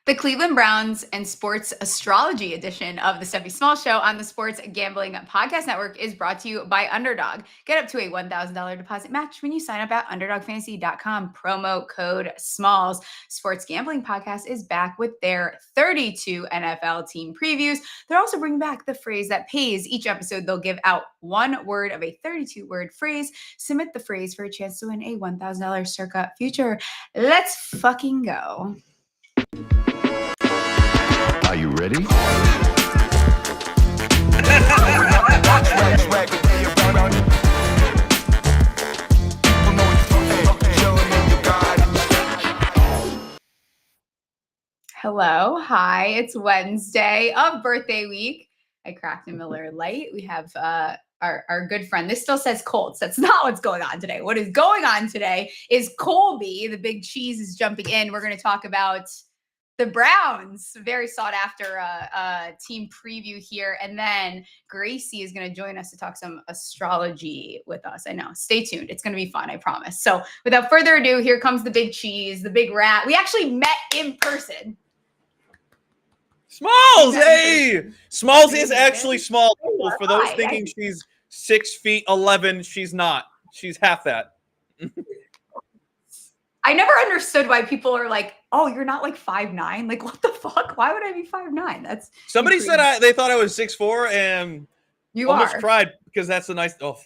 The Cleveland Browns and Sports Astrology edition of the Stephie Smalls Show on the Sports Gambling Podcast Network is brought to you by Underdog. Get up to a $1,000 deposit match when you sign up at UnderdogFantasy.com. Promo code SMALLS. Sports Gambling Podcast is back with their 32 NFL team previews. They're also bringing back the phrase that pays. Each episode, they'll give out one word of a 32-word phrase. Submit the phrase for a chance to win a $1,000 circa future. Let's fucking go. Are you ready? Hello. Hi. It's Wednesday of birthday week. I cracked a Miller Lite. We have our good friend. This still says Colts. That's not what's going on today. What is going on today is Colby, the big cheese, is jumping in. We're going to talk about the Browns, very sought after team preview here. And then Gracey is going to join us to talk some astrology with us. I know. Stay tuned. It's going to be fun. I promise. So without further ado, here comes the big cheese, the big rat. We actually met in person. Smalls, hey! Smalls is actually small. For those thinking she's 6'11", she's not. She's half that. I never understood why people are like, oh, you're not like 5'9". Like, what the fuck? Why would I be 5'9"? That's somebody said they thought I was 6'4", and you almost are. Cried because that's a nice. Oh,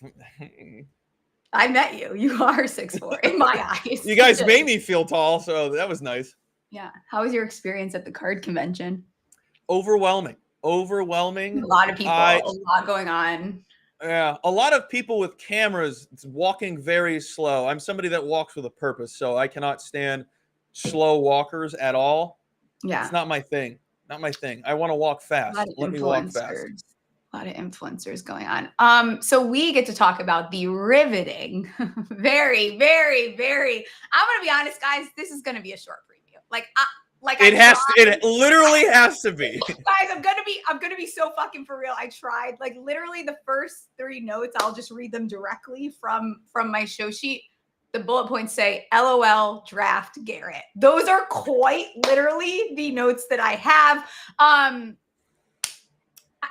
I met you. You are 6'4" in my eyes. You guys made me feel tall, so that was nice. Yeah. How was your experience at the card convention? Overwhelming. A lot of people, a lot going on. Yeah, a lot of people with cameras walking very slow. I'm somebody that walks with a purpose, so I cannot stand slow walkers at all. Yeah. It's not my thing. Not my thing. I want to walk fast. Let me walk fast. A lot of influencers going on. So we get to talk about the riveting, very, very, very, I'm going to be honest, guys, this is going to be a short preview. It literally has to be. Guys, I'm gonna be so fucking for real. I tried. Like literally the first 3 notes, I'll just read them directly from my show sheet. The bullet points say LOL draft Garrett. Those are quite literally the notes that I have. I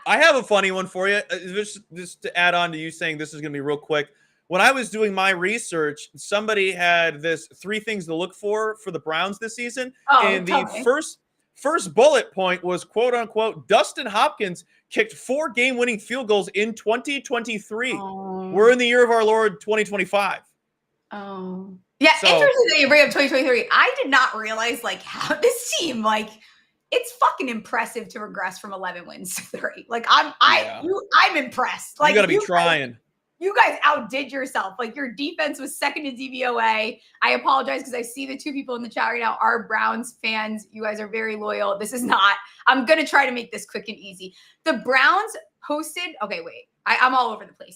have a funny one for you. Just to add on to you saying this is gonna be real quick. When I was doing my research, somebody had this 3 things to look for the Browns this season. And the first bullet point was, quote unquote, Dustin Hopkins kicked 4 game-winning field goals in 2023. We're in the year of our Lord 2025. Oh. Yeah, interesting that you bring up 2023. I did not realize how this team, it's fucking impressive to regress from 11 wins to 3. I'm impressed. You gotta be trying. You guys outdid yourself. Your defense was second in DVOA. I apologize because I see the 2 people in the chat right now are Browns fans. You guys are very loyal. This is not. I'm going to try to make this quick and easy. The Browns hosted. Okay, wait. I'm all over the place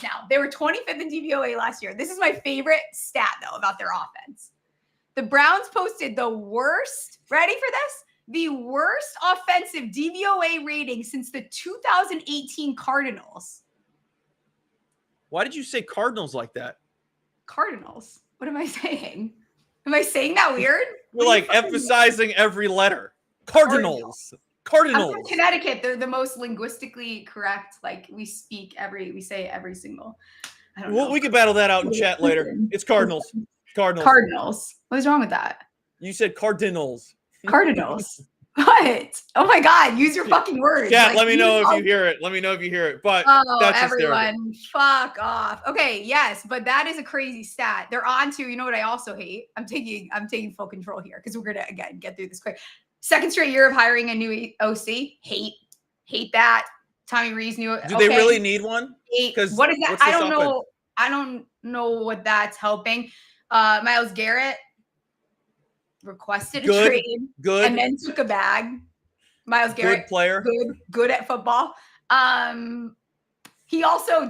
now. They were 25th in DVOA last year. This is my favorite stat, though, about their offense. The Browns posted the worst. Ready for this? The worst offensive DVOA rating since the 2018 Cardinals. Why did you say Cardinals like that? Cardinals. What am I saying? Am I saying that weird? You're emphasizing every letter. Cardinals. I'm from Connecticut. They're the most linguistically correct. We say every single. I don't know. We can battle that out in chat later. It's Cardinals. Cardinals. What is wrong with that? You said Cardinals. Cardinals. What? Oh my God! Use your fucking words. Chat, let me know if you hear it. But that's everyone, fuck off. Okay, yes, but that is a crazy stat. They're on to. You know what I also hate? I'm taking full control here because we're gonna again get through this quick. Second straight year of hiring a new OC. Hate that. Tommy Rees new. Do they really need one? Because what is that? I don't know. I don't know what that's helping. Myles Garrett requested a trade, and then took a bag. Myles Garrett, good player, good at football. He also, my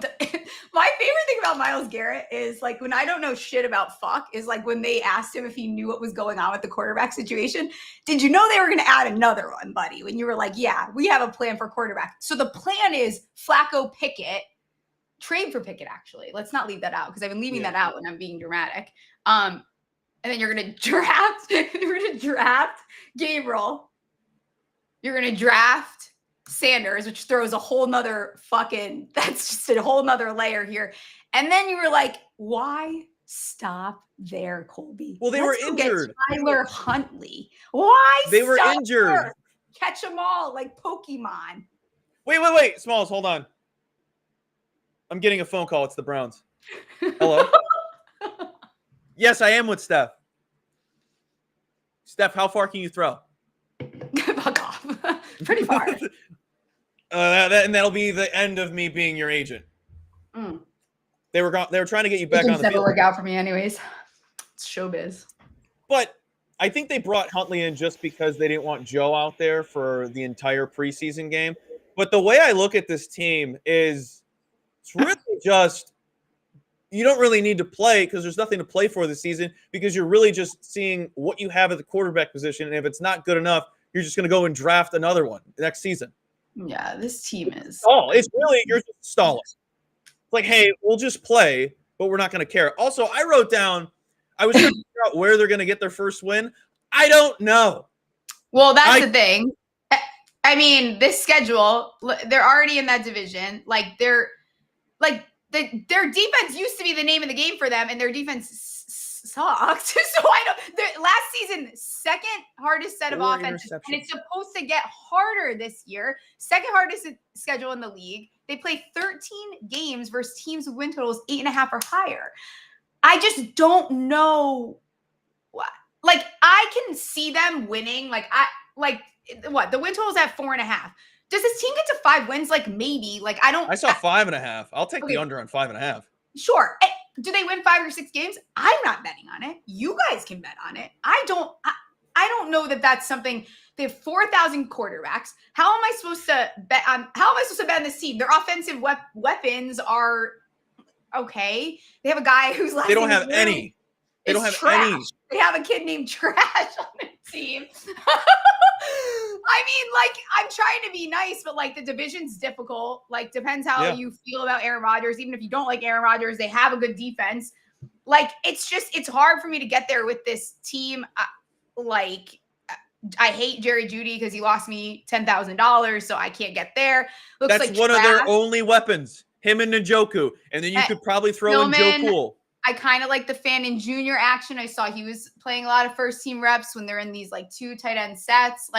favorite thing about Myles Garrett is when I don't know shit about fuck is when they asked him if he knew what was going on with the quarterback situation. Did you know they were going to add another one, buddy? When you were yeah, we have a plan for quarterback. So the plan is Flacco, Pickett, trade for Pickett. Actually, let's not leave that out because I've been leaving that out when I'm being dramatic. And then you're gonna draft Gabriel, you're going to draft Sanders, which throws a whole nother that's just a whole nother layer here. And then you were like, why stop there, Colby? Well, they were injured. Tyler Huntley. Why they were injured. There? Catch them all like Pokemon. Wait. Smalls, hold on. I'm getting a phone call. It's the Browns. Hello? Yes, I am with Steph. Steph, how far can you throw? Fuck off. Pretty far. And that'll be the end of me being your agent. They were trying to get you back on the field. Never work out for me anyways. It's showbiz. But I think they brought Huntley in just because they didn't want Joe out there for the entire preseason game. But the way I look at this team is it's really just you don't really need to play because there's nothing to play for this season because you're really just seeing what you have at the quarterback position. And if it's not good enough, you're just going to go and draft another one next season. Yeah, this team is. Oh, it's really you're just stalling. It's like, hey, we'll just play, but we're not going to care. Also, I wrote down, I was trying to figure out where they're going to get their first win. I don't know. Well, that's the thing. I mean, this schedule, they're already in that division. Their defense used to be the name of the game for them, and their defense sucked. So last season, second hardest set of offenses, and it's supposed to get harder this year. Second hardest schedule in the league. They play 13 games versus teams with win totals 8.5 or higher. I just don't know what. I can see them winning. What the win total is at 4.5. Does this team get to 5 wins? Maybe. I saw 5.5. I'll take the under on 5.5. Sure. Do they win 5 or 6 games? I'm not betting on it. You guys can bet on it. I don't know that that's something. They have 4,000 quarterbacks. How am I supposed to bet on? How am I supposed to bet on this team? Their offensive weapons are okay. They have a guy who's they don't have any. They don't have any. They have a kid named Trash on their team. I mean, I'm trying to be nice, but the division's difficult. Depends how you feel about Aaron Rodgers. Even if you don't like Aaron Rodgers, they have a good defense. It's hard for me to get there with this team. I hate Jerry Jeudy because he lost me $10,000, so I can't get there. That's one of their only weapons. Him and Njoku, and then you could probably throw in Joe Cool. I kind of like the Fannin Jr. action. I saw he was playing a lot of first team reps when they're in these 2 tight end sets.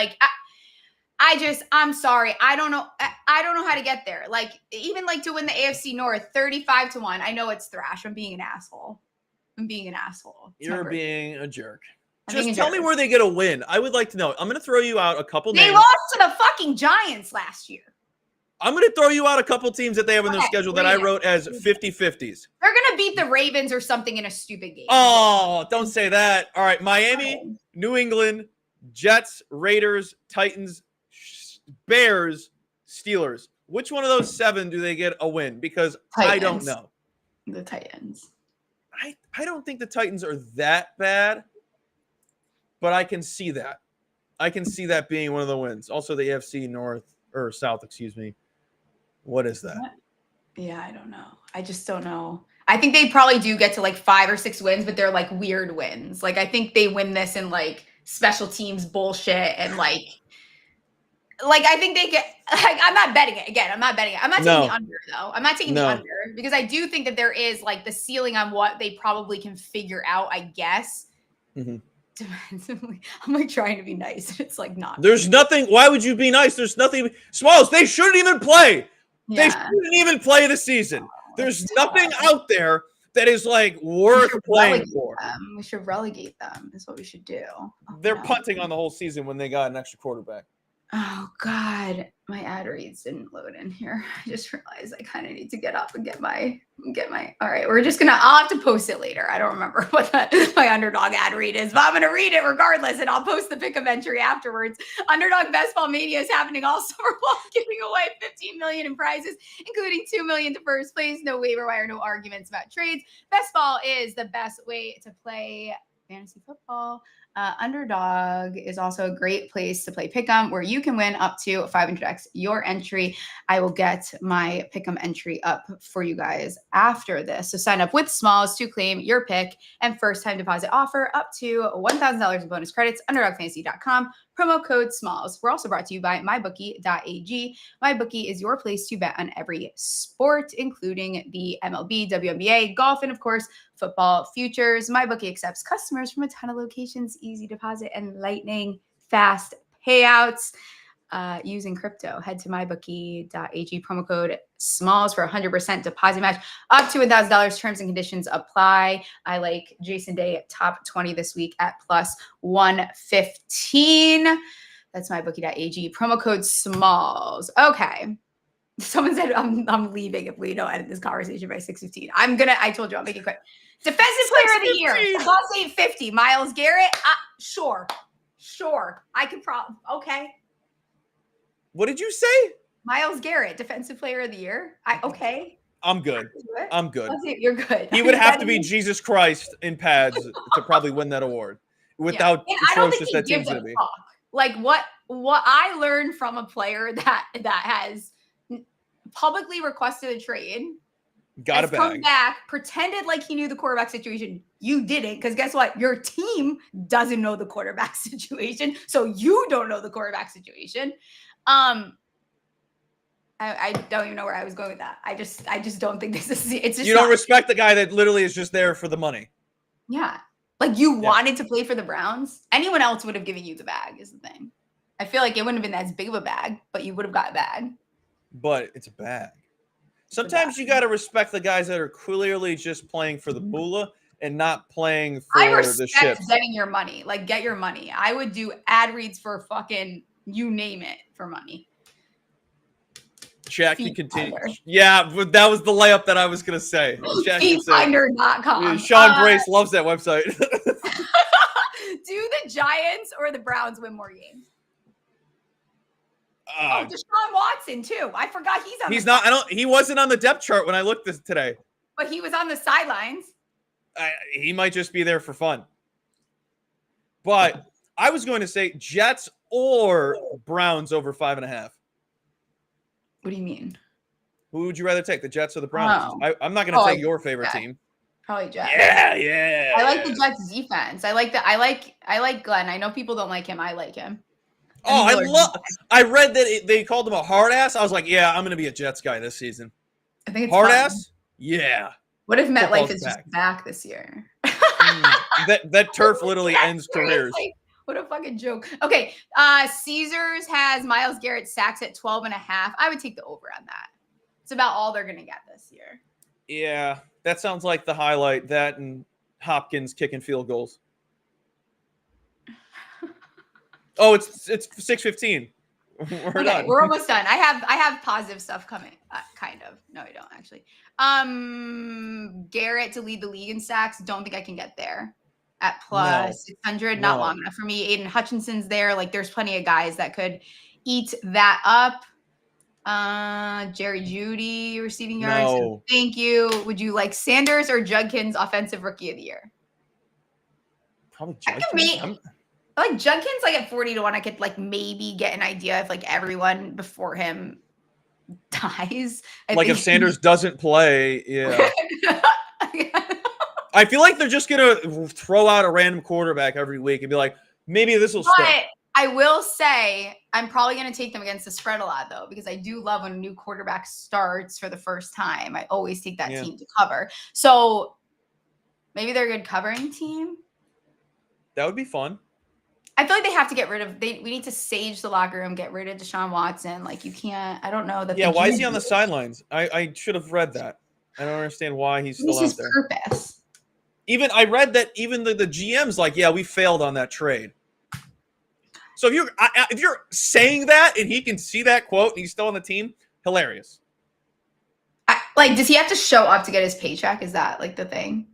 I'm sorry. I don't know how to get there. Even to win the AFC North 35-1. I know it's thrash. I'm being an asshole. You're being a jerk. Just tell me where they get a win. I would like to know. I'm going to throw you out a couple names. They lost to the fucking Giants last year. I'm going to throw you out a couple teams that they have in their schedule that I wrote as 50-50s. They're going to beat the Ravens or something in a stupid game. Oh, don't say that. All right, Miami, New England, Jets, Raiders, Titans, Bears, Steelers. Which one of those 7 do they get a win? Because Titans. I don't know. The Titans. I don't think the Titans are that bad, but I can see that. I can see that being one of the wins. Also, the AFC North or South, excuse me. What is that? Yeah, I don't know. I just don't know. I think they probably do get to 5 or 6 wins, but they're weird wins. I think they win this in special teams bullshit and I think they get I'm not betting it. Again, I'm not betting it. I'm not taking the under though. I'm not taking the under because I do think that there is the ceiling on what they probably can figure out, I guess. Mm-hmm. I'm trying to be nice. It's not. There's nothing. Why would you be nice? There's nothing. Smalls, they shouldn't even play. Yeah. They shouldn't even play the season. There's nothing out there that is worth playing for. We should relegate them. Is what we should do. They're punting on the whole season when they got an extra quarterback. Oh God, my ad reads didn't load in here. I just realized I kind of need to get up and get my. All right, I'll have to post it later. I don't remember what my underdog ad read is, but I'm gonna read it regardless, and I'll post the pick'em entry afterwards. Underdog Best Ball Mania is happening all summer long, giving away $15 million in prizes, including $2 million to first place. No waiver wire, no arguments about trades. Best Ball is the best way to play fantasy football. Underdog is also a great place to play Pick'em, where you can win up to 500x your entry. I will get my Pick'em entry up for you guys after this. So sign up with Smalls to claim your pick and first-time deposit offer up to $1,000 in bonus credits. UnderdogFantasy.com. Promo code Smalls. We're also brought to you by MyBookie.ag. MyBookie is your place to bet on every sport, including the MLB, WNBA, golf, and of course, football futures. MyBookie accepts customers from a ton of locations, easy deposit, and lightning fast payouts using crypto. Head to mybookie.ag, promo code Smalls for 100% deposit match up to $1,000. Terms and conditions apply. I like Jason Day at top 20 this week at plus 115. That's mybookie.ag, promo code Smalls. Okay. Someone said I'm leaving if we don't end this conversation by 6:15. I told you I'll make it quick. Defensive player of the year, plus 850. Myles Garrett. Sure. I could probably. Okay. What did you say? Myles Garrett, defensive player of the year. Okay. I'm good. I'm good. You're good. He would have to be Jesus Christ in pads to probably win that award. Without atrocious that team's gonna be. Like what I learned from a player that has publicly requested a trade, got a bag, come back, pretended like he knew the quarterback situation. You didn't, because guess what? Your team doesn't know the quarterback situation, so you don't know the quarterback situation. I don't even know where I was going with that. I just don't think this is. It's just you don't respect the guy that literally is just there for the money. Yeah, like you wanted to play for the Browns. Anyone else would have given you the bag. Is the thing. I feel like it wouldn't have been as big of a bag, but you would have got a bag. But it's a bag. Sometimes you got to respect the guys that are clearly just playing for the moolah and not playing for the chips. Getting your money. Like, get your money. I would do ad reads for fucking you name it for money. Jack, you continue. Yeah, but that was the layup that I was going to say. Feedfinder.com. Sean Brace loves that website. Do the Giants or the Browns win more games? Deshaun Watson too. I forgot he's on. He wasn't on the depth chart when I looked today. But he was on the sidelines. He might just be there for fun. But I was going to say Jets or Browns over 5.5. What do you mean? Who would you rather take, the Jets or the Browns? I'm not going to take your favorite team. Probably Jets. Yeah. I like the Jets defense. I like Glenn. I know people don't like him. I like him. I read that they called him a hard ass. I was like, yeah, I'm going to be a Jets guy this season. I think it's hard fun. Ass? Yeah. What if MetLife is just back this year? That turf literally ends careers. What a fucking joke. Okay. Caesars has Myles Garrett sacks at 12.5. I would take the over on that. It's about all they're going to get this year. Yeah. That sounds like the highlight. That and Hopkins kicking field goals. Oh, it's 6:15. We're done. We're almost done. I have positive stuff coming. Kind of. No, I don't actually. Garrett to lead the league in sacks. Don't think I can get there at plus 600. Not long enough for me. Aiden Hutchinson's there. Like, there's plenty of guys that could eat that up. Jerry Jeudy receiving yards. No. Thank you. Would you like Sanders or Judkins offensive rookie of the year? Probably Judkins. Like Judkins, like at 40 to 1, I could like maybe get an idea if like everyone before him dies. Like if Sanders doesn't play, yeah. I feel like they're just gonna throw out a random quarterback every week and be like, maybe this will stick. I will say I'm probably gonna take them against the spread a lot though, because I do love when a new quarterback starts for the first time. I always take that team to cover. So maybe they're a good covering team. That would be fun. I feel like they have to get rid of. We need to sage the locker room, get rid of Deshaun Watson. Like you can't. I don't know that. Yeah, why is he on the sidelines? I should have read that. I don't understand why he's still out there. Purpose. I read that even the GM's like, yeah, we failed on that trade. So if you're saying that and he can see that quote and he's still on the team, hilarious. Does he have to show up to get his paycheck? Is that like the thing?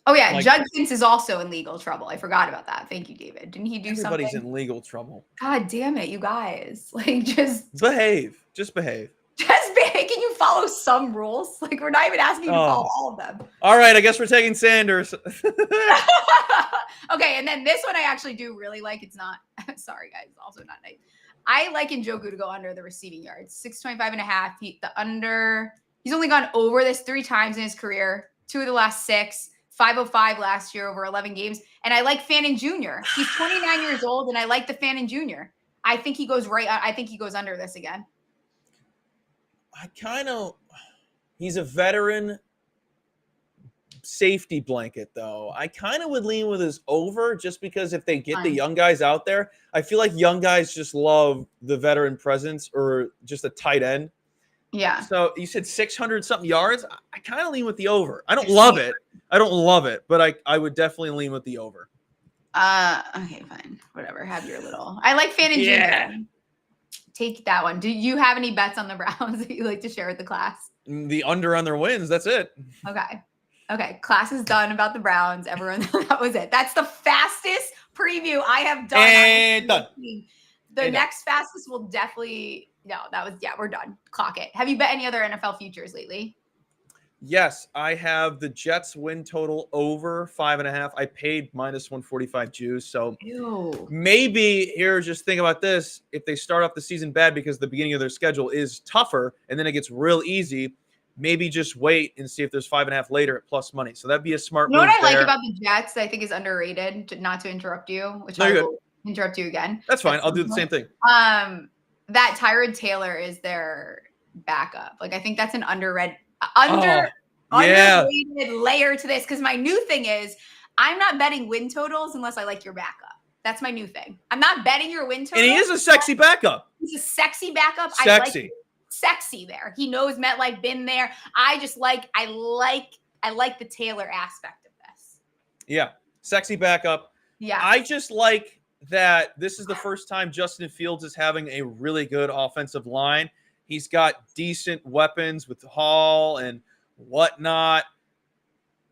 Oh, yeah. Judkins is also in legal trouble. I forgot about that. Thank you, David. Didn't he do something? Everybody's in legal trouble. God damn it, you guys. Like, just behave. Just behave. Just behave. Can you follow some rules? Like, we're not even asking you to follow all of them. All right, I guess we're taking Sanders. Okay, and then this one I actually do really like. It's not, sorry guys, it's also not nice. I like Njoku to go under the receiving yards. 625.5. He's only gone over this 3 times in his career. 2 of the last 6. 505 last year over 11 games. And I like Fannin Jr. He's 29 years old, and I like the Fannin Jr. I think he goes I think he goes under this again. He's a veteran safety blanket, though. I kind of would lean with his over, just because if they get the young guys out there, I feel like young guys just love the veteran presence or just a tight end. Yeah. So you said 600 something yards. I kind of lean with the over. I don't love it, but I would definitely lean with the over. Okay, fine. Whatever. Have your little. I like Fannin Jr. Take that one. Do you have any bets on the Browns that you like to share with the class? The under on their wins. That's it. Okay. Class is done about the Browns. Everyone, that was it. That's the fastest preview I have done. And done. The next fastest will definitely. No, we're done. Clock it. Have you bet any other NFL futures lately? Yes, I have the Jets win total over 5.5. I paid minus 145 juice. So maybe here, just think about this. If they start off the season bad because the beginning of their schedule is tougher and then it gets real easy, maybe just wait and see if there's 5.5 later at plus money. So that'd be a smart move. You know what I like about the Jets that I think is underrated, not to interrupt you, which I will interrupt you again. That's fine. I'll do the same thing. That Tyrod Taylor is their backup. Like, I think that's an underrated layer to this, because my new thing is I'm not betting win totals unless I like your backup. That's my new thing. I'm not betting your win totals. And he is a sexy backup. He's a sexy backup. Sexy. I like sexy there. He knows MetLife, been there. I like the Taylor aspect of this. Yeah. Sexy backup. Yeah. I just like that this is the first time Justin Fields is having a really good offensive line. He's got decent weapons with Hall and whatnot.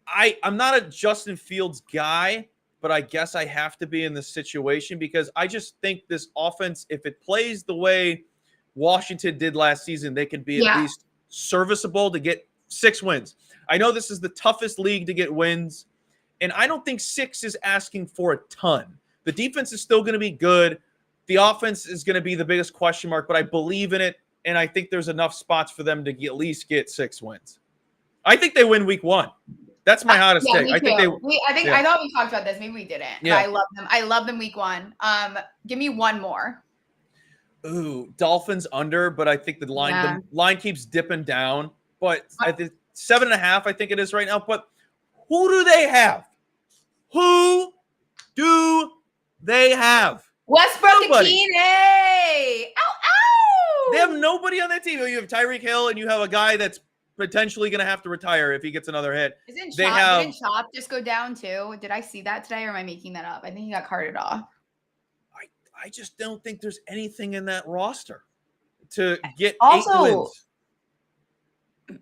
I'm not a Justin Fields guy, but I guess I have to be in this situation because I just think this offense, if it plays the way Washington did last season, they can be at least serviceable to get 6 wins. I know this is the toughest league to get wins, and I don't think 6 is asking for a ton. The defense is still going to be good. The offense is going to be the biggest question mark, but I believe in it, and I think there's enough spots for them to at least get 6 wins. I think they win week 1. That's my hottest take. I thought we talked about this. Maybe we didn't. Yeah. I love them. I love them week 1. Give me one more. Ooh, Dolphins under, but I think the line keeps dipping down. But I think 7.5, I think it is right now. But who do they have? Who do they have? Westbrook and Keeney. Ow! They have nobody on that team. You have Tyreek Hill, and you have a guy that's potentially going to have to retire if he gets another hit. Didn't Chop just go down too? Did I see that today, or am I making that up? I think he got carted off. I just don't think there's anything in that roster to get 8 wins.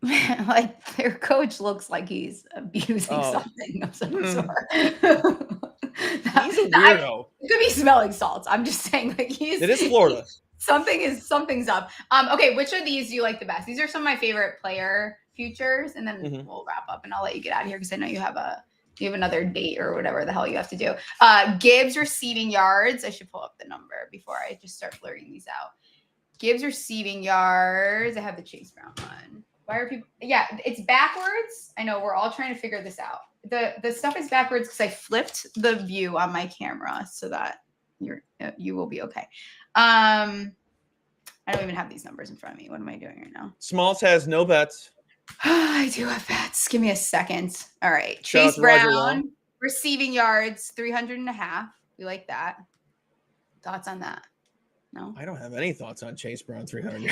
Like, their coach looks like he's abusing something of some sort. He's a weirdo. It could be smelling salts. I'm just saying, like, it is Florida. Something's up. Okay, which of these do you like the best? These are some of my favorite player futures, and then we'll wrap up and I'll let you get out of here because I know you have another date or whatever the hell you have to do. Gibbs receiving yards. I should pull up the number before I just start blurring these out. Gibbs receiving yards. I have the Chase Brown one. Why are people? Yeah, it's backwards. I know we're all trying to figure this out. The stuff is backwards because I flipped the view on my camera so that you will be okay. I don't even have these numbers in front of me. What am I doing right now? Smalls has no bets. I do have bets. Give me a second. All right. Chase Brown, receiving yards, 300.5. We like that. Thoughts on that? No? I don't have any thoughts on Chase Brown, 300.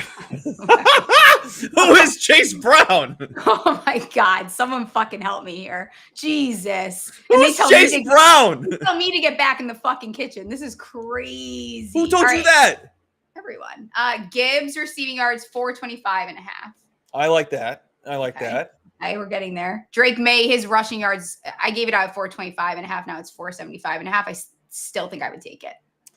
Who is Chase Brown? Oh, my God. Someone fucking help me here. Jesus. Who's Chase Brown? They tell me to get back in the fucking kitchen. This is crazy. Who told you that? Everyone. Gibbs, receiving yards, 425.5. I like that. That. Okay, we're getting there. Drake May, his rushing yards, I gave it out at 425.5. Now it's 475.5. I still think I would take it.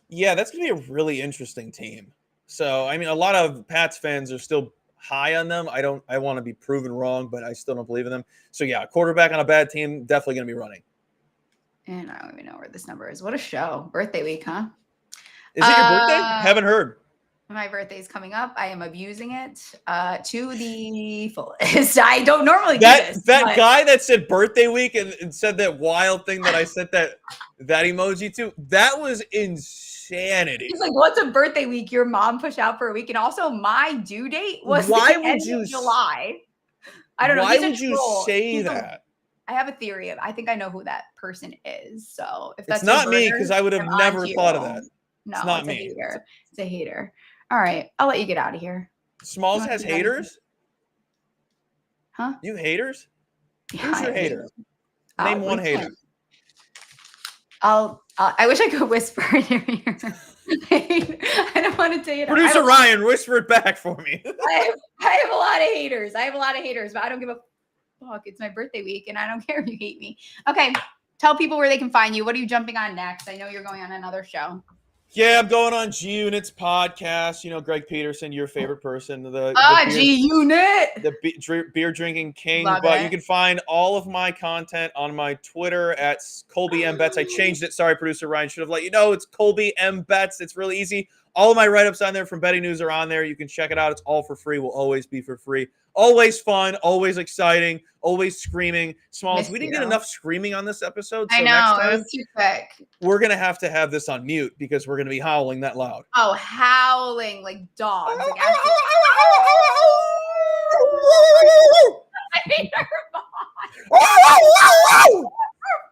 Yeah, that's going to be a really interesting team. So, I mean, a lot of Pats fans are still high on them. I want to be proven wrong, but I still don't believe in them. So yeah, quarterback on a bad team, definitely going to be running. And I don't even know where this number is. What a show. Birthday week, huh? Is it your birthday? Haven't heard. My birthday is coming up. I am abusing it to the fullest. I don't normally do this. That guy that said birthday week and said that wild thing that I sent that emoji to, that was insanity. He's like, what's a birthday week your mom pushed out for a week? And also my due date was July. I don't know. Why would you say that? I have a theory I think I know who that person is. So if that's it's not me, because I would have never thought of that. No, it's not me. It's a hater. All right, I'll let you get out of here. Smalls has haters? Huh? You haters? Yeah, who's your hater? Name one hater. I wish I could whisper in your ear. I don't want to tell you. Producer Ryan, whisper it back for me. I have a lot of haters. But I don't give a fuck. It's my birthday week, and I don't care if you hate me. Okay, tell people where they can find you. What are you jumping on next? I know you're going on another show. Yeah, I'm going on G-Unit's podcast. You know, Greg Peterson, your favorite person. G-Unit. The beer drinking king. You can find all of my content on my Twitter at Colby M. Betts. I changed it. Sorry, producer Ryan. Should have let you know. It's Colby M. Betts. It's really easy. All of my write-ups on there from Betting News are on there. You can check it out. It's all for free. Will always be for free. Always fun. Always exciting. Always screaming. Smalls, we didn't get enough screaming on this episode. So I know. Next time, it was too quick. we're going to have this on mute because we're going to be howling that loud. Oh, howling like dogs. Like I hate her voice.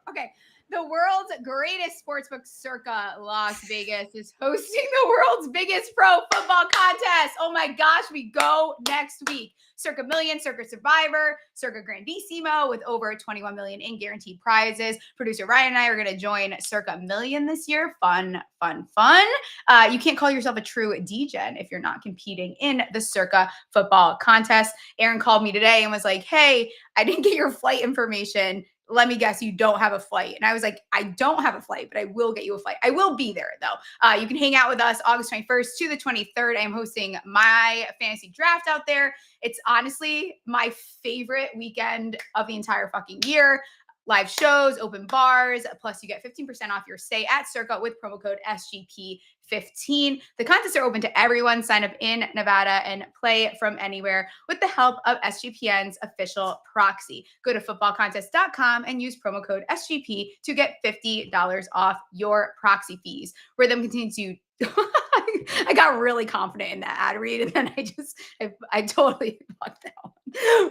Okay. The world's greatest sportsbook, Circa Las Vegas, is hosting the world's biggest pro football contest. Oh my gosh, we go next week. Circa Million, Circa Survivor, Circa Grandissimo with over 21 million in guaranteed prizes. Producer Ryan and I are going to join Circa Million this year. Fun, fun, fun. You can't call yourself a true D-Gen if you're not competing in the Circa football contest. Aaron called me today and was like, hey, I didn't get your flight information. Let me guess, you don't have a flight. And I was like, I don't have a flight, but I will get you a flight. I will be there, though. You can hang out with us August 21st to the 23rd. I am hosting my fantasy draft out there. It's honestly my favorite weekend of the entire fucking year. Live shows, open bars, plus you get 15% off your stay at Circa with promo code SGP15. The contests are open to everyone. Sign up in Nevada and play from anywhere with the help of SGPN's official proxy. Go to footballcontest.com and use promo code SGP to get $50 off your proxy fees. Rhythm continues to I got really confident in that ad read, and then I totally fucked out.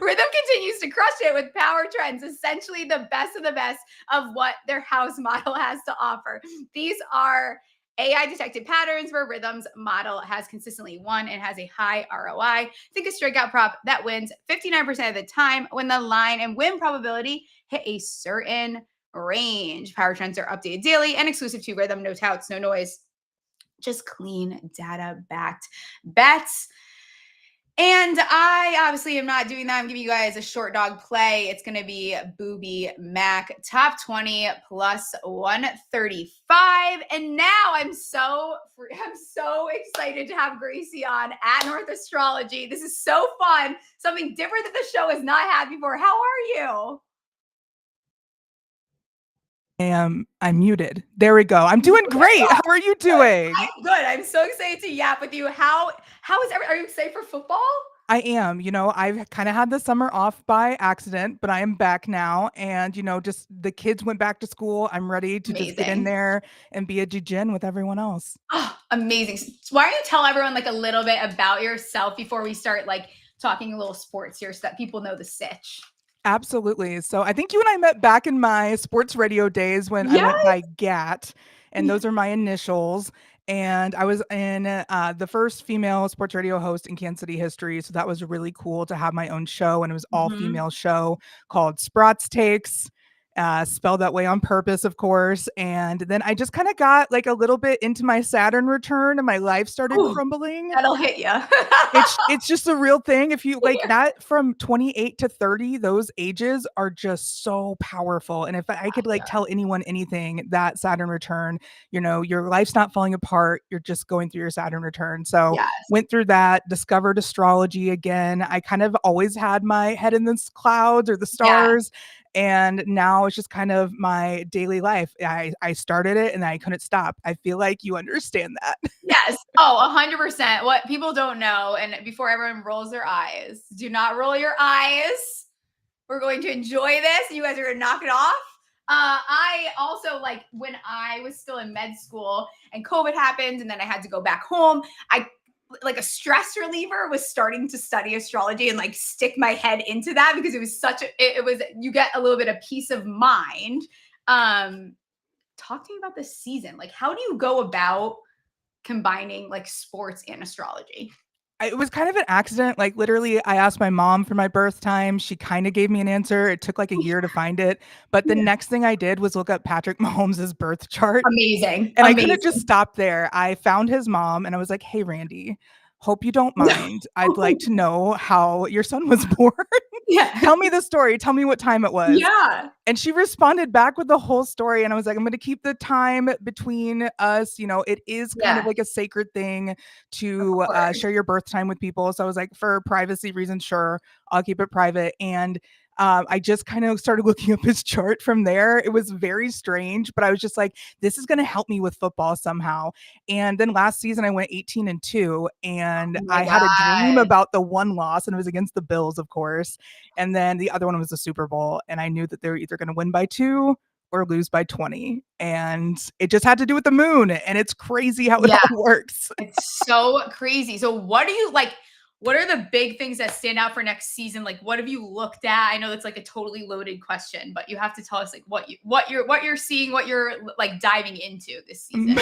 Rhythm continues to crush it with power trends, essentially the best of the best of what their house model has to offer. These are AI detected patterns where Rhythm's model has consistently won and has a high ROI. Think a strikeout prop that wins 59% of the time when the line and win probability hit a certain range. Power trends are updated daily and exclusive to Rhythm. No touts, no noise. Just clean data backed bets. And I obviously am not doing that. I'm giving you guys a short dog play. It's going to be Booby Mac top 20 plus 135. And now I'm so excited to have Gracey on at Northern Astrology. This is so fun. Something different that the show has not had before. How are you? I'm muted. There we go. I'm doing great. How are you doing? I'm good. I'm so excited to yap with you. How is are you excited for football? I am. You know, I've kind of had the summer off by accident, but I am back now. And, you know, just the kids went back to school. I'm ready to just get in there and be a G-Gen with everyone else. Oh, amazing. So why don't you tell everyone like a little bit about yourself before we start like talking a little sports here so that people know the sitch? Absolutely. So I think you and I met back in my sports radio days when I went by GAT, and those are my initials. And I was in the first female sports radio host in Kansas City history. So that was really cool to have my own show. And it was all female show called Sprott's Takes. spelled that way on purpose, of course. And then I just kind of got like a little bit into my Saturn return and my life started crumbling. That'll hit you. It's just a real thing. If you like that from 28 to 30, those ages are just so powerful. And if I could like tell anyone anything, that Saturn return, your life's not falling apart. You're just going through your Saturn return. So went through that, discovered astrology again. I kind of always had my head in the clouds or the stars. And now it's just kind of my daily life. I started it and I couldn't stop. I feel like you understand that. Yes. Oh, 100%. What people don't know, and before everyone rolls their eyes, do not roll your eyes. We're going to enjoy this. You guys are going to knock it off. I also, like, when I was still in med school and COVID happened and then I had to go back home, like a stress reliever was starting to study astrology and like stick my head into that because it was you get a little bit of peace of mind. Talk to me about this season. Like, how do you go about combining like sports and astrology? It was kind of an accident. Like literally, I asked my mom for my birth time. She kind of gave me an answer. It took like a year to find it. But the next thing I did was look up Patrick Mahomes' birth chart. Amazing. And I couldn't just stop there. I found his mom and I was like, hey, Randy, hope you don't mind. I'd like to know how your son was born. Tell me the story. Tell me what time it was. Yeah. And she responded back with the whole story. And I was like, I'm going to keep the time between us. It is kind of like a sacred thing to share your birth time with people. So I was like, for privacy reasons, sure, I'll keep it private. And I just kind of started looking up his chart from there. It was very strange, but I was just like, this is going to help me with football somehow. And then last season I went 18-2 and I had a dream about the one loss and it was against the Bills, of course. And then the other one was the Super Bowl. And I knew that they were either going to win by 2 or lose by 20. And it just had to do with the moon. And it's crazy how it all works. It's so crazy. So what do you like? What are the big things that stand out for next season? Like, what have you looked at? I know it's like a totally loaded question, but you have to tell us like what you're seeing, what you're like diving into this season.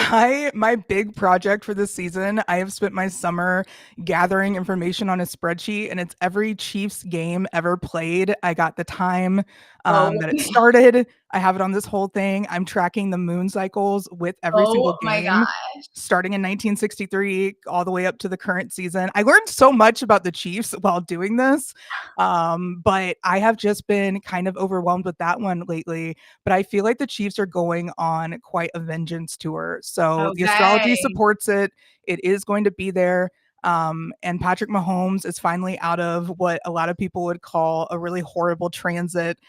My big project for this season, I have spent my summer gathering information on a spreadsheet, and it's every Chiefs game ever played. I got the time that it started. I have it on this whole thing. I'm tracking the moon cycles with every single game, starting in 1963 all the way up to the current season. I learned so much about the Chiefs while doing this, but I have just been kind of overwhelmed with that one lately. But I feel like the Chiefs are going on quite a vengeance tour. So the astrology supports it. It is going to be there. And Patrick Mahomes is finally out of what a lot of people would call a really horrible transit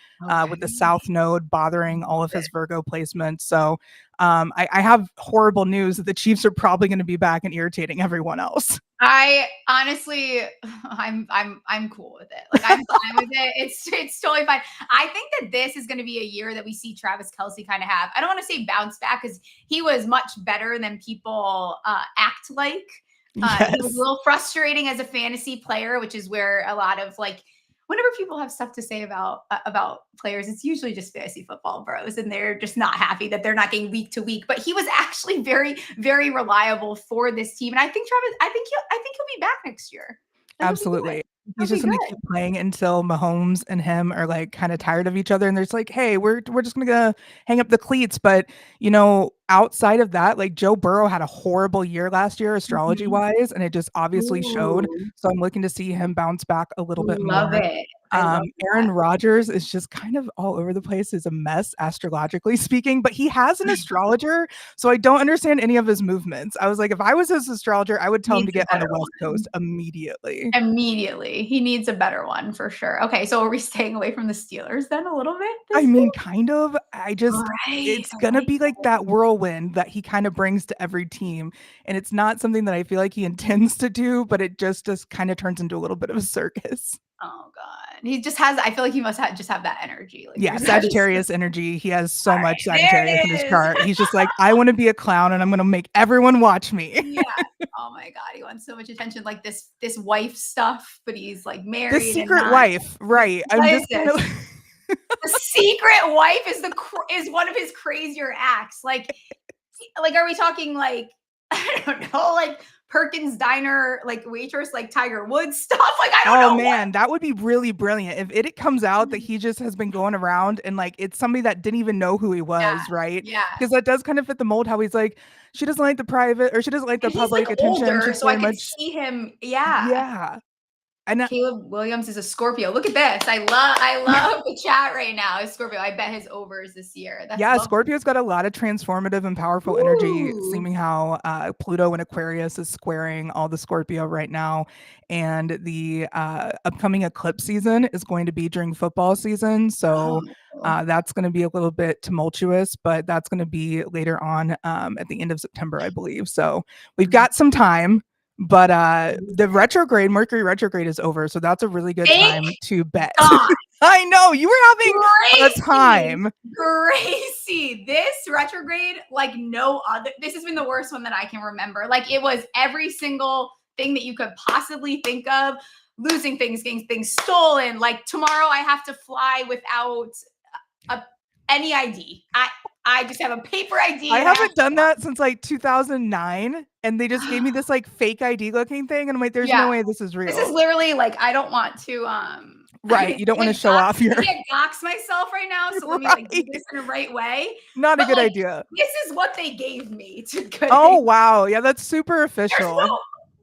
with the South Node bothering all of his Virgo placements. So I have horrible news that the Chiefs are probably going to be back and irritating everyone else. I honestly, I'm cool with it. Like I'm fine with it. It's totally fine. I think that this is going to be a year that we see Travis Kelce kind of have. I don't want to say bounce back because he was much better than people act like. It was a little frustrating as a fantasy player, which is where a lot of like, whenever people have stuff to say about players, it's usually just fantasy football bros, and they're just not happy that they're not getting week to week. But he was actually very, very reliable for this team, and I think he'll be back next year. Absolutely. He's just going to keep playing until Mahomes and him are like kind of tired of each other. And there's like, hey, we're just going to hang up the cleats. But, outside of that, like Joe Burrow had a horrible year last year, astrology wise, and it just obviously showed. So I'm looking to see him bounce back a little bit more. Love it. Aaron Rodgers is just kind of all over the place. Is a mess astrologically speaking, but he has an astrologer, so I don't understand any of his movements. I was like, if I was his astrologer, I would tell him to get on the West Coast immediately. He needs a better one for sure. Okay, so are we staying away from the Steelers then a little bit? I mean, kind of. It's gonna be like that whirlwind that he kind of brings to every team, and it's not something that I feel like he intends to do, but it just kind of turns into a little bit of a circus. Oh God, he just has. I feel like he must just have that energy. Like, Sagittarius energy. He has so much Sagittarius in his chart. He's just like, I want to be a clown, and I'm going to make everyone watch me. Yeah. Oh my God, he wants so much attention. Like this wife stuff, but he's like married. The secret wife, right? The secret wife is one of his crazier acts. Like, are we talking like I don't know, like Perkins Diner, like waitress, like Tiger Woods stuff. Like, I don't know. Oh man, that would be really brilliant if it comes out that he just has been going around and like it's somebody that didn't even know who he was, right? Yeah. Because that does kind of fit the mold how he's like, she doesn't like the private or she doesn't like the And he's public like attention. older, She's so I very could much see him. Yeah. yeah. And Caleb Williams is a Scorpio. Look at this. I love the chat right now. Is Scorpio. I bet his overs this year. That's yeah, lovely. Scorpio's got a lot of transformative and powerful energy, seeming how Pluto in Aquarius is squaring all the Scorpio right now. And the upcoming eclipse season is going to be during football season. So that's going to be a little bit tumultuous, but that's going to be later on at the end of September, I believe. So we've got some time. But the retrograde, Mercury retrograde is over. So that's a really good time to bet. I know you were having a time. Gracey, this retrograde, like no other, this has been the worst one that I can remember. Like it was every single thing that you could possibly think of, losing things, getting things stolen. Like tomorrow I have to fly without any ID. I just have a paper ID. I haven't done that since like 2009, and they just gave me this like fake ID looking thing, and I'm like, "There's no way this is real." This is literally like I don't want to. Right, you don't want to show off your. I can't dox myself right now, so let me like do this in the right way. Not a good idea. This is what they gave me to good. Oh wow, yeah, that's super official.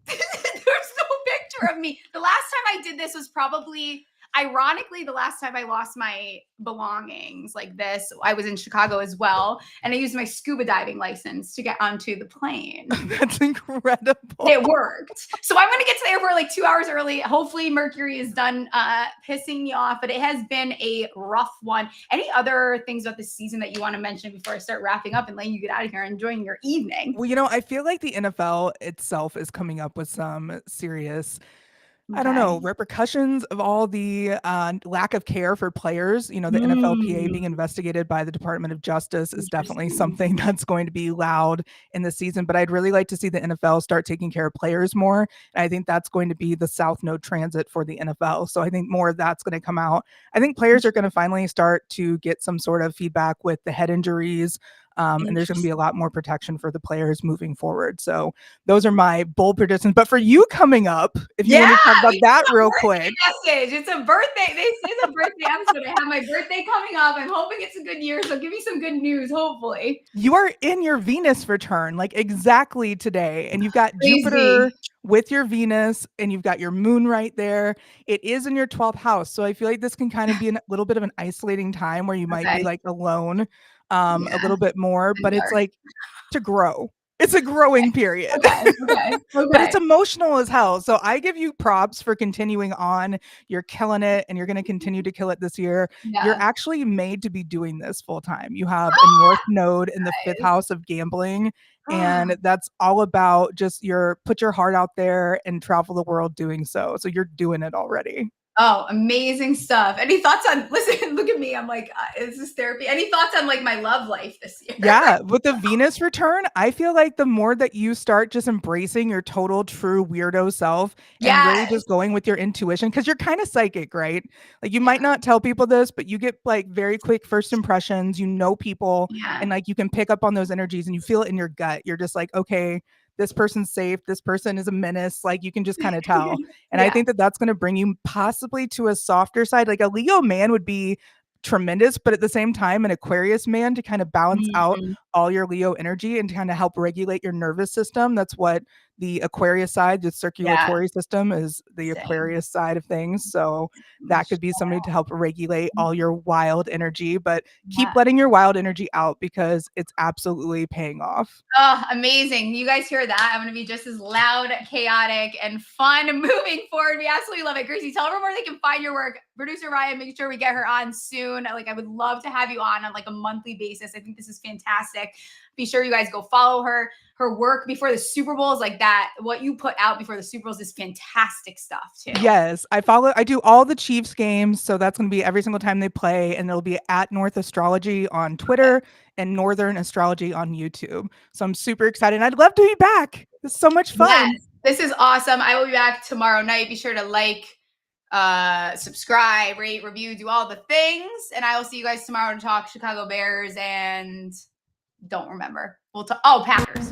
There's no picture of me. The last time I did this was probably. Ironically, the last time I lost my belongings like this, I was in Chicago as well. And I used my scuba diving license to get onto the plane. That's incredible. It worked. So I'm going to get to the airport like 2 hours early. Hopefully Mercury is done pissing me off, but it has been a rough one. Any other things about this season that you want to mention before I start wrapping up and letting you get out of here and enjoying your evening? Well, you know, I feel like the NFL itself is coming up with some serious I don't know, repercussions of all the lack of care for players. You know, the NFLPA being investigated by the Department of Justice is definitely something that's going to be loud in the season. But I'd really like to see the NFL start taking care of players more. And I think that's going to be the South Node transit for the NFL. So I think more of that's going to come out. I think players are going to finally start to get some sort of feedback with the head injuries. And there's going to be a lot more protection for the players moving forward. So those are my bold predictions. But for you coming up, if you want to talk about that real quick. Message. It's a birthday. It's a birthday episode. I have my birthday coming up. I'm hoping it's a good year. So give me some good news, hopefully. You are in your Venus return, like exactly today. And you've got Jupiter with your Venus and you've got your moon right there. It is in your 12th house. So I feel like this can kind of be a little bit of an isolating time where you might be like alone. A little bit more, but it's like to grow. It's a growing period. But it's emotional as hell. So I give you props for continuing on. You're killing it and you're going to continue to kill it this year. You're actually made to be doing this full time. You have a North Node in the 5th house of gambling. And that's all about just put your heart out there and travel the world doing so. So you're doing it already. Oh, amazing stuff. Any thoughts on, listen, look at me. I'm like, is this therapy? Any thoughts on like my love life this year? Yeah. With the Venus return, I feel like the more that you start just embracing your total true weirdo self and really just going with your intuition, because you're kind of psychic, right? Like you might not tell people this, but you get like very quick first impressions, you know, people and like you can pick up on those energies and you feel it in your gut. You're just like, okay, this person's safe. This person is a menace. Like you can just kind of tell. And I think that that's going to bring you possibly to a softer side. Like a Leo man would be tremendous, but at the same time, an Aquarius man to kind of balance out all your Leo energy and to kind of help regulate your nervous system. That's what the Aquarius side, the circulatory system is the Aquarius side of things. So that could be somebody to help regulate all your wild energy, but keep letting your wild energy out because it's absolutely paying off. Oh, amazing. You guys hear that? I'm going to be just as loud, chaotic, and fun moving forward. We absolutely love it. Gracey, tell everyone where they can find your work. Producer Ryan, make sure we get her on soon. Like, I would love to have you on like a monthly basis. I think this is fantastic. Be sure you guys go follow her. Her work before the Super Bowl is like that. What you put out before the Super Bowl is fantastic stuff too. Yes, I do all the Chiefs games. So that's going to be every single time they play. And it'll be at North Astrology on Twitter and Northern Astrology on YouTube. So I'm super excited. And I'd love to be back. It's so much fun. Yes, this is awesome. I will be back tomorrow night. Be sure to like, subscribe, rate, review, do all the things. And I will see you guys tomorrow to talk Chicago Bears and don't remember. We'll talk. Oh, Packers.